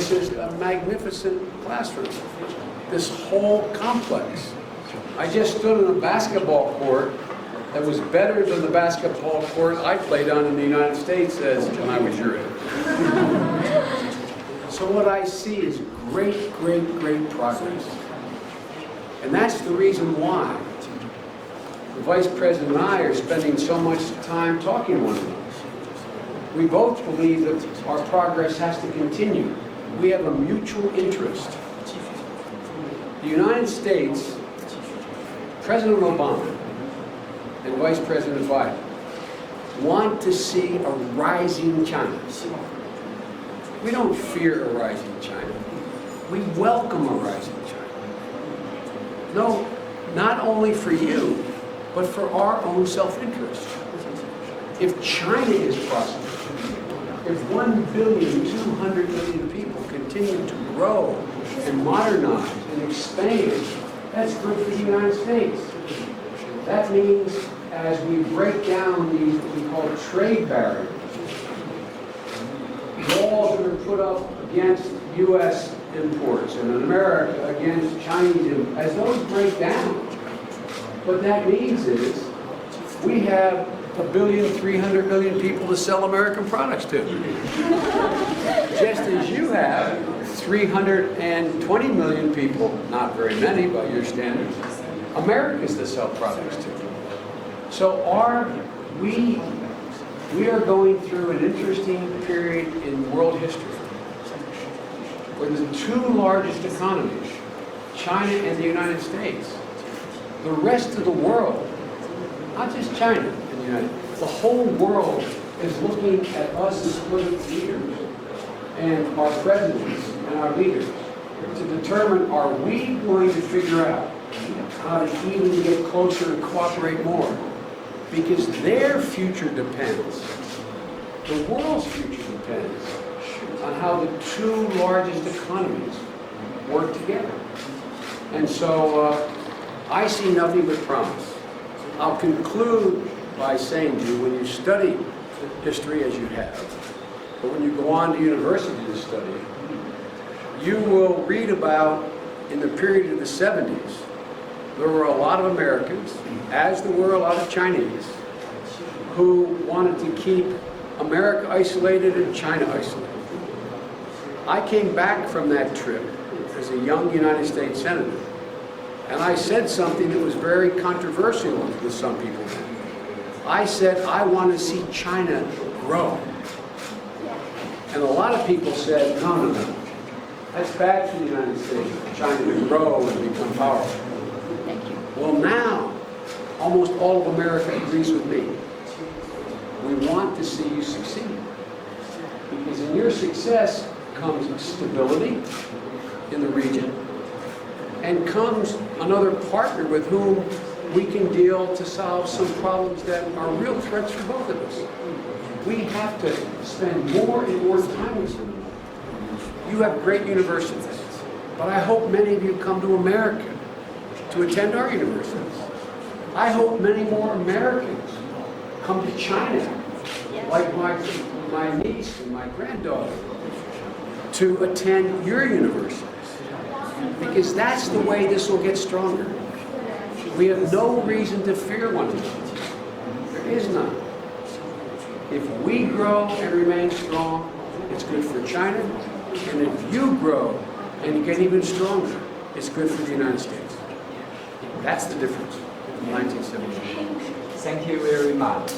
This is a magnificent classroom. This whole complex. I just stood on a basketball court that was better than the basketball court I played on in the United States when I was your age. So what I see is great, great, great progress. And that's the reason why the Vice President and I are spending so much time talking to one another. We both believe that our progress has to continue. We have a mutual interest. The United States, President Obama and Vice President Biden want to see a rising China. We don't fear a rising China. We welcome a rising China. No, not only for you, but for our own self-interest. If China is prosperous, if 1,200,000,000 people continue to grow and modernize and expand, that's good for the United States. That means as we break down these what we call trade barriers, walls that are put up against U.S. imports and in America against Chinese imports, as those break down, what that means is we have 1,300,000,000 people to sell American products to. Just as you have 320 million people, not very many by your standards, Americans to sell products to. So we are going through an interesting period in world history where the two largest economies, China and the United States, the rest of the world, not just China and the United States, the whole world is looking at us as political leaders and our presidents and our leaders to determine, are we going to figure out how to even get closer and cooperate more? Because their future depends, the world's future depends on how the two largest economies work together. And so I see nothing but promise. I'll conclude by saying to you, when you study history as you have, but when you go on to university to study, you will read about, in the period of the 70s, there were a lot of Americans, as there were a lot of Chinese, who wanted to keep America isolated and China isolated. I came back from that trip as a young United States Senator, and I said something that was very controversial with some people. I said, I want to see China grow. And a lot of people said, no, no, no. That's bad for the United States, for China to grow and become powerful. Well, now, almost all of America agrees with me. We want to see you succeed. Because in your success comes stability in the region, and comes another partner with whom we can deal to solve some problems that are real threats for both of us. We have to spend more and more time with one another. You have great universities, but I hope many of you come to America to attend our universities. I hope many more Americans come to China, like my niece and my granddaughter, to attend your universities. Because that's the way this will get stronger. We have no reason to fear one another. There is none. If we grow and remain strong, it's good for China. And if you grow and get even stronger, it's good for the United States. That's the difference from 1978. Thank you very much.